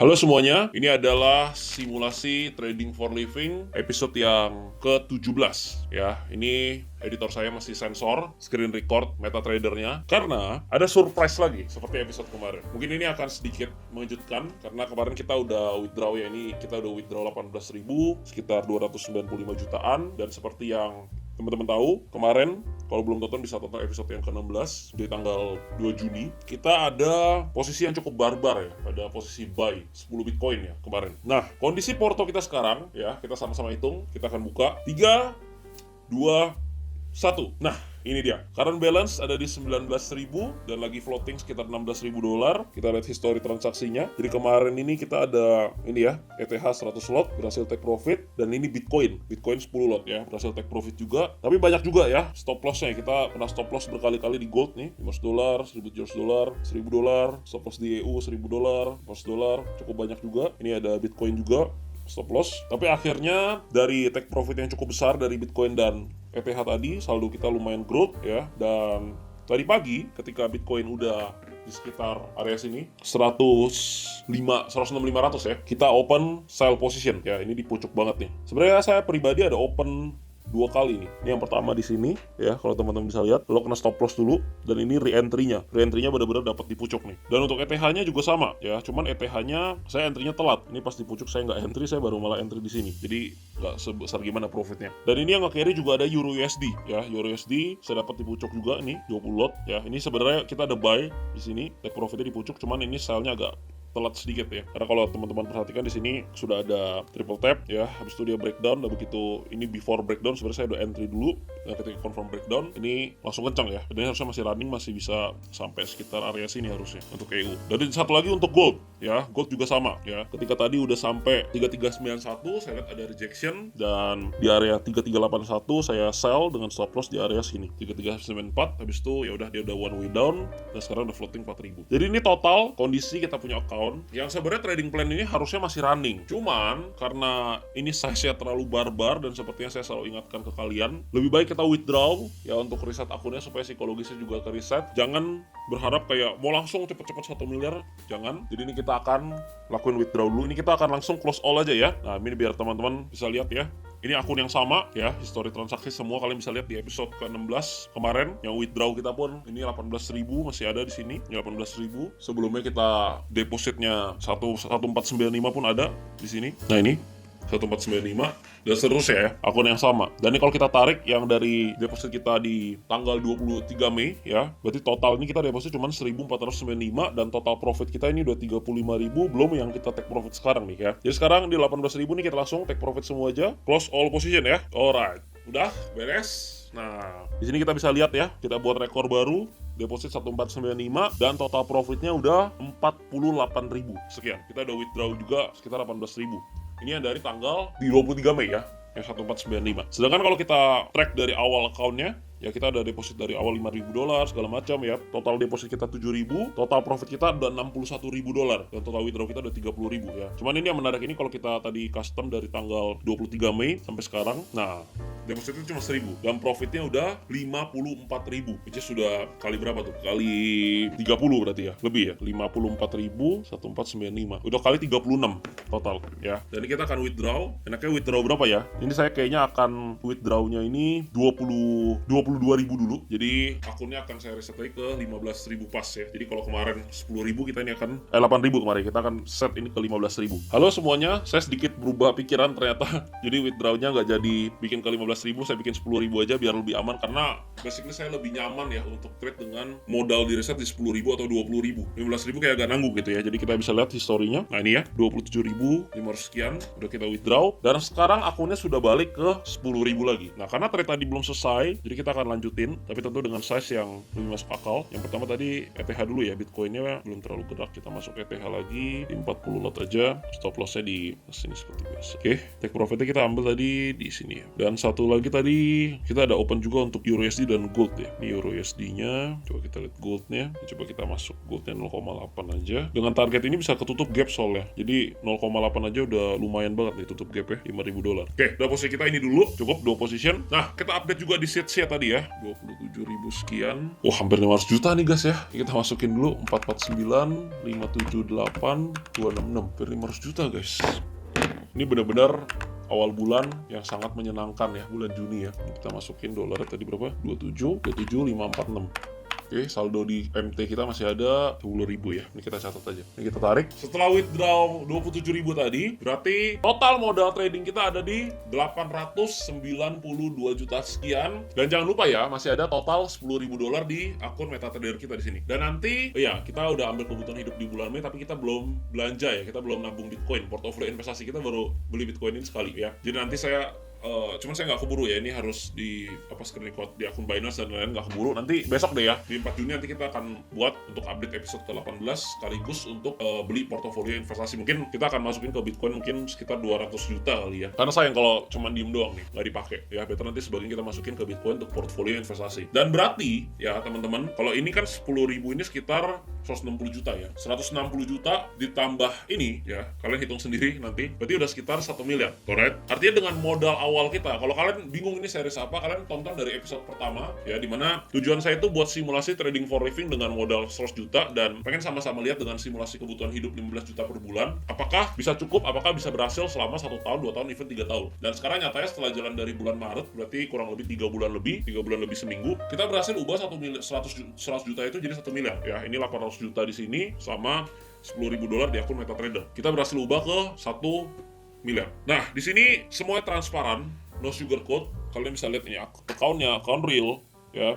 Halo semuanya, ini adalah simulasi trading for living episode yang ke-17 ya. Ini editor saya masih sensor screen record MetaTrader-nya karena ada surprise lagi seperti episode kemarin. Mungkin ini akan sedikit mengejutkan karena kemarin kita udah withdraw ya, ini kita udah withdraw 18.000 sekitar 295 jutaan, dan seperti yang teman-teman tahu, kemarin kalau belum tonton bisa tonton episode yang ke-16 di tanggal 2 Juni. Kita ada posisi yang cukup barbar ya, ada posisi buy 10 Bitcoin ya kemarin. Nah, kondisi porto kita sekarang ya, kita sama-sama hitung, kita akan buka 3, 2, 1. Nah, ini dia. Current balance ada di 19.000 dan lagi floating sekitar 16.000 dolar. Kita lihat history transaksinya. Jadi kemarin ini kita ada ini ya, ETH 100 lot berhasil take profit, dan ini Bitcoin 10 lot ya, berhasil take profit juga. Tapi banyak juga ya stop lossnya. Kita pernah stop loss berkali-kali di gold nih, $5, $1.000, $1.000, stop loss di EU $1.000, $100, cukup banyak juga. Ini ada Bitcoin juga stop loss. Tapi akhirnya dari take profit yang cukup besar dari Bitcoin dan ETH tadi, saldo kita lumayan growth ya. Dan tadi pagi ketika Bitcoin udah di sekitar area sini 16500 ya, kita open sell position ya. Ini di pucuk banget nih. Sebenarnya saya pribadi ada open 2 kali nih. Ini yang pertama di sini ya, kalau teman-teman bisa lihat, lo kena stop loss dulu, dan ini re-entry-nya benar-benar dapat di pucuk nih. Dan untuk ETH-nya juga sama ya, cuman ETH-nya saya entry-nya telat. Ini pas di pucuk saya nggak entry, saya baru malah entry di sini. Jadi nggak sebesar gimana profitnya. Dan ini yang nge-carry juga ada Euro USD ya. Euro USD saya dapat di pucuk juga nih, 20 lot ya. Ini sebenarnya kita ada buy di sini, take profitnya di pucuk, cuman ini sell-nya agak telat sedikit ya, karena kalau teman-teman perhatikan di sini sudah ada triple tap ya, habis itu dia breakdown, dan begitu ini before breakdown sebenarnya saya udah entry dulu, dan ketika confirm breakdown ini langsung kencang ya, dan ini harusnya masih running, masih bisa sampai sekitar area sini harusnya untuk EU. Dan satu lagi untuk gold ya, gold juga sama ya, ketika tadi udah sampai 3391 saya lihat ada rejection, dan di area 3381 saya sell dengan stop loss di area sini 3394, habis itu ya udah dia udah one way down, dan sekarang udah floating 4000. Jadi ini total kondisi kita punya account yang sebenarnya trading plan ini harusnya masih running. Cuman karena ini size-nya terlalu barbar, dan sepertinya saya selalu ingatkan ke kalian, lebih baik kita withdraw ya untuk reset akunnya supaya psikologisnya juga ke reset. Jangan berharap kayak mau langsung cepet-cepet 1 miliar, jangan. Jadi ini kita akan lakuin withdraw dulu. Ini kita akan langsung close all aja ya. Nah, ini biar teman-teman bisa lihat ya. Ini akun yang sama ya, history transaksi semua kalian bisa lihat di episode ke-16 kemarin. Yang withdraw kita pun ini 18.000 masih ada di sini. Ini 18.000. Sebelumnya kita depositnya 1495 pun ada di sini. Nah, ini 1495 dan seterusnya ya, akun yang sama. Dan ini kalau kita tarik yang dari deposit kita di tanggal 23 Mei ya, berarti total ini kita deposit cuma 1495, dan total profit kita ini udah 35.000, belum yang kita take profit sekarang nih ya. Jadi sekarang di 18.000 nih kita langsung take profit semua aja, close all position ya. Alright, udah beres. Nah, di sini kita bisa lihat ya, kita buat rekor baru, deposit 1495 dan total profitnya udah 48.000 sekian. Kita udah withdraw juga sekitar 18.000. Ini yang dari tanggal di 23 Mei ya, yang 1495. Sedangkan kalau kita track dari awal account-nya, ya kita ada deposit dari awal $5.000 segala macam ya. Total deposit kita 7.000, total profit kita udah $61.000, dan total withdraw kita udah 30.000 ya. Cuman ini yang menarik, ini kalau kita tadi custom dari tanggal 23 Mei sampai sekarang, nah depositnya cuma 1.000 dan profitnya udah 54.000, which is sudah kali berapa tuh? Kali 30 berarti ya, lebih ya, 54.000 1495, udah kali 36 total ya. Dan ini kita akan withdraw. Enaknya withdraw berapa ya? Ini saya kayaknya akan withdrawnya ini 22.000 dulu. Jadi akunnya akan saya reset lagi ke 15.000 pas ya. Jadi kalau kemarin 10.000, kita ini akan 8.000 kemarin, kita akan set ini ke 15.000. Halo semuanya, saya sedikit berubah pikiran ternyata. Jadi withdrawnya nggak jadi bikin ke 15.000, saya bikin 10.000 aja biar lebih aman, karena basically saya lebih nyaman ya untuk trade dengan modal di reset di 10.000 atau 20.000. 15.000 kayak agak nanggung gitu ya. Jadi kita bisa lihat historinya. Nah ini ya, 27.500 sekian udah kita withdraw, dan sekarang akunnya sudah balik ke 10.000 lagi. Nah, karena trade tadi belum selesai, jadi kita akan lanjutin, tapi tentu dengan size yang lebih masuk akal. Yang pertama tadi ETH dulu ya, Bitcoinnya belum terlalu gerak, kita masuk ETH lagi di 40 lot aja, stop lossnya di sini seperti biasa. Oke, take profitnya kita ambil tadi di sini ya, dan 1 satu lagi tadi kita ada open juga untuk EURUSD dan gold ya. Ini EURUSD-nya, coba kita lihat goldnya. Coba kita masuk goldnya 0,8 aja. Dengan target ini bisa ketutup gap soalnya. Jadi 0,8 aja udah lumayan banget nih tutup gap ya, $5.000. Oke, udah posisi kita ini dulu, cukup 2 position. Nah, kita update juga di seeds ya tadi ya, 27.000 sekian. Wah, hampir 500 juta nih guys ya. Kita masukin dulu 449, 578, 266, hampir 500 juta guys. Ini benar-benar awal bulan yang sangat menyenangkan ya, bulan Juni ya. Kita masukin dolar tadi berapa? 27.546. Oke, saldo di MT kita masih ada 10.000 ya. Ini kita catat aja. Ini kita tarik. Setelah withdraw 27.000 tadi, berarti total modal trading kita ada di 892 juta sekian. Dan jangan lupa ya, masih ada total $10.000 di akun MetaTrader kita di sini. Dan nanti, ya kita udah ambil kebutuhan hidup di bulan Mei, tapi kita belum belanja ya. Kita belum nabung Bitcoin. Portofolio investasi kita baru beli Bitcoin ini sekali ya. Jadi nanti saya cuman saya nggak keburu ya, ini harus di screen record di akun Binance dan lain-lain, nggak keburu. Nanti besok deh ya, di 4 Juni nanti kita akan buat untuk update episode ke-18 sekaligus untuk beli portofolio investasi. Mungkin kita akan masukin ke Bitcoin mungkin sekitar 200 juta kali ya, karena sayang kalau cuma diem doang nih, nggak dipakai ya. Better nanti sebagian kita masukin ke Bitcoin untuk portofolio investasi. Dan berarti ya teman-teman, kalau ini kan 10.000 ini sekitar 160 juta ya, 160 juta ditambah ini ya, kalian hitung sendiri nanti, berarti udah sekitar 1 miliar, alright? Artinya dengan modal awal kita, kalau kalian bingung ini series apa, kalian tonton dari episode pertama ya, dimana tujuan saya itu buat simulasi trading for living dengan modal 100 juta dan pengen sama-sama lihat dengan simulasi kebutuhan hidup 15 juta per bulan, apakah bisa cukup, apakah bisa berhasil selama 1 tahun, 2 tahun, even 3 tahun. Dan sekarang nyatanya setelah jalan dari bulan Maret, berarti kurang lebih 3 bulan lebih seminggu, kita berhasil ubah 100 juta itu jadi 1 miliar ya. Ini 800 juta di sini sama $10.000 di akun MetaTrader. Kita berhasil ubah ke 1 miliar. Nah, di sini semuanya transparan, no sugarcoat. Kalian bisa lihat ini account-nya, account real ya.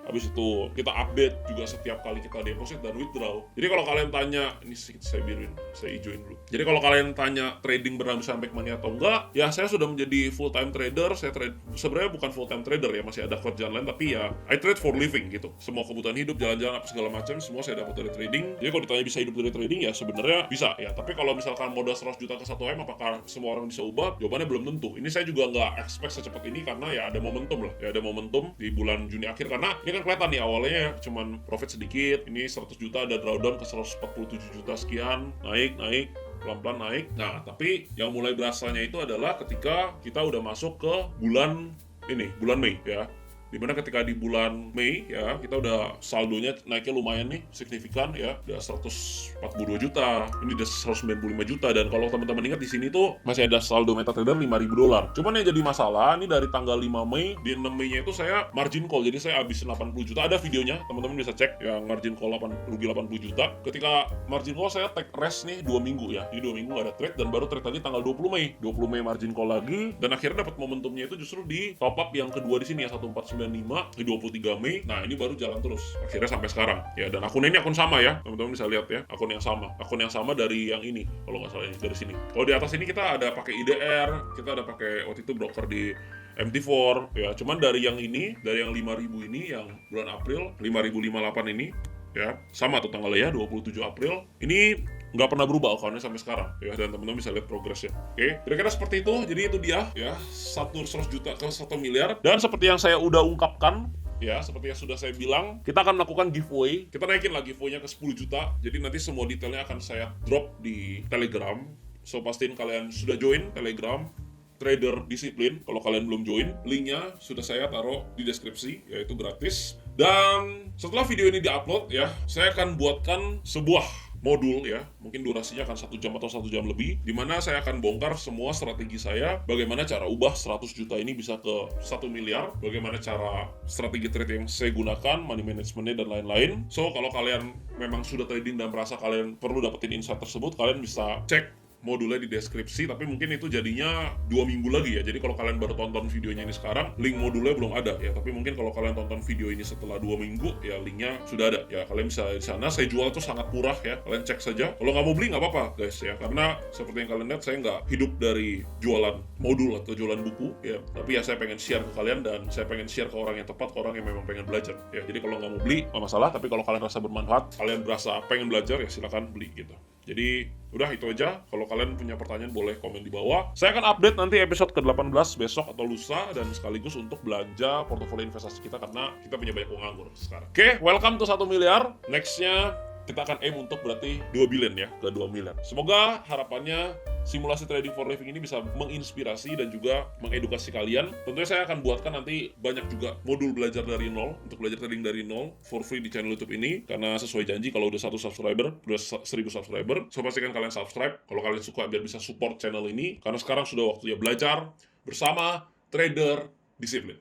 Habis itu kita update juga setiap kali kita deposit dan withdraw. Jadi kalau kalian tanya, ini saya biarin, saya hijauin dulu. Jadi kalau kalian tanya trading benar bisa make money atau enggak, ya saya sudah menjadi full time trader. Saya sebenarnya bukan full time trader ya, masih ada kerjaan lain, tapi ya I trade for living gitu. Semua kebutuhan hidup, jalan-jalan apa segala macam, semua saya dapat dari trading. Jadi kalau ditanya bisa hidup dari trading ya sebenarnya bisa ya. Tapi kalau misalkan modal 100 juta ke 1M, apakah semua orang bisa ubah? Jawabannya belum tentu. Ini saya juga nggak expect secepat ini karena ya ada momentum lah. Ya ada momentum di bulan Juni akhir, karena ini kan kelihatan nih awalnya ya cuman profit sedikit, ini 100 juta ada drawdown ke 147 juta sekian, naik pelan-pelan naik. Nah, tapi yang mulai berasanya itu adalah ketika kita udah masuk ke bulan Mei ya. Dimana ketika di bulan Mei ya, kita udah saldonya naiknya lumayan nih, signifikan ya, udah 142 juta, ini udah 195 juta. Dan kalau teman-teman ingat di sini tuh masih ada saldo MetaTrader $5.000. Cuman yang jadi masalah, ini dari tanggal 5 Mei, di 6 Mei-nya itu saya margin call, jadi saya habisin 80 juta. Ada videonya, teman-teman bisa cek yang margin call rugi 80 juta. Ketika margin call saya take rest nih 2 minggu ya, jadi 2 minggu gak ada trade, dan baru trade lagi tanggal 20 Mei margin call lagi, dan akhirnya dapat momentumnya itu justru di top up yang kedua di sini ya, 1495 di 23 Mei. Nah, ini baru jalan terus akhirnya sampai sekarang ya. Dan akunnya ini akun sama ya, teman-teman bisa lihat ya, akun yang sama dari yang ini kalau nggak salah ini, dari sini. Kalau di atas ini kita ada pakai IDR, kita ada pakai waktu itu broker di MT4 ya. Cuman dari yang ini, dari yang 5.000 ini, yang bulan April 5.058 ini ya, sama tuh tanggalnya ya, 27 April ini nggak pernah berubah akunnya sampai sekarang ya, dan teman-teman bisa lihat progresnya. Oke, kira-kira seperti itu. Jadi itu dia ya, 100 juta ke 1 miliar. Dan seperti yang saya udah ungkapkan ya, seperti yang sudah saya bilang, kita akan melakukan giveaway. Kita naikin lagi giveaway-nya ke 10 juta. Jadi nanti semua detailnya akan saya drop di Telegram. So pastiin kalian sudah join Telegram Trader Disiplin. Kalau kalian belum join, linknya sudah saya taruh di deskripsi, yaitu gratis. Dan setelah video ini diupload ya, saya akan buatkan sebuah modul ya, mungkin durasinya akan 1 jam atau 1 jam lebih, dimana saya akan bongkar semua strategi saya, bagaimana cara ubah 100 juta ini bisa ke 1 miliar, bagaimana cara strategi trade yang saya gunakan, money managementnya dan lain-lain. So kalau kalian memang sudah trading dan merasa kalian perlu dapetin insight tersebut, kalian bisa cek modulnya di deskripsi, tapi mungkin itu jadinya 2 minggu lagi ya. Jadi kalau kalian baru tonton videonya ini sekarang, link modulnya belum ada ya. Tapi mungkin kalau kalian tonton video ini setelah 2 minggu, ya linknya sudah ada ya. Kalian bisa di sana. Saya jual tuh sangat murah ya. Kalian cek saja. Kalau nggak mau beli nggak apa-apa guys ya. Karena seperti yang kalian lihat, saya nggak hidup dari jualan modul atau jualan buku ya. Tapi ya saya pengen share ke kalian, dan saya pengen share ke orang yang tepat, ke orang yang memang pengen belajar ya. Jadi kalau nggak mau beli nggak masalah. Tapi kalau kalian rasa bermanfaat, kalian berasa pengen belajar, ya silakan beli gitu. Jadi Udah itu aja. Kalau kalian punya pertanyaan boleh komen di bawah. Saya akan update nanti episode ke-18 besok atau lusa, dan sekaligus untuk belanja portofolio investasi kita karena kita punya banyak uang nganggur sekarang. Oke, welcome to 1 miliar. Nextnya kita akan aim untuk berarti 2 billion ya, ke 2 miliar. Semoga harapannya simulasi trading for living ini bisa menginspirasi dan juga mengedukasi kalian. Tentunya saya akan buatkan nanti banyak juga modul belajar dari nol, untuk belajar trading dari nol for free di channel YouTube ini, karena sesuai janji kalau udah 1 subscriber, udah 1000 subscriber, so pastikan kalian subscribe kalau kalian suka biar bisa support channel ini, karena sekarang sudah waktunya belajar bersama trader disiplin.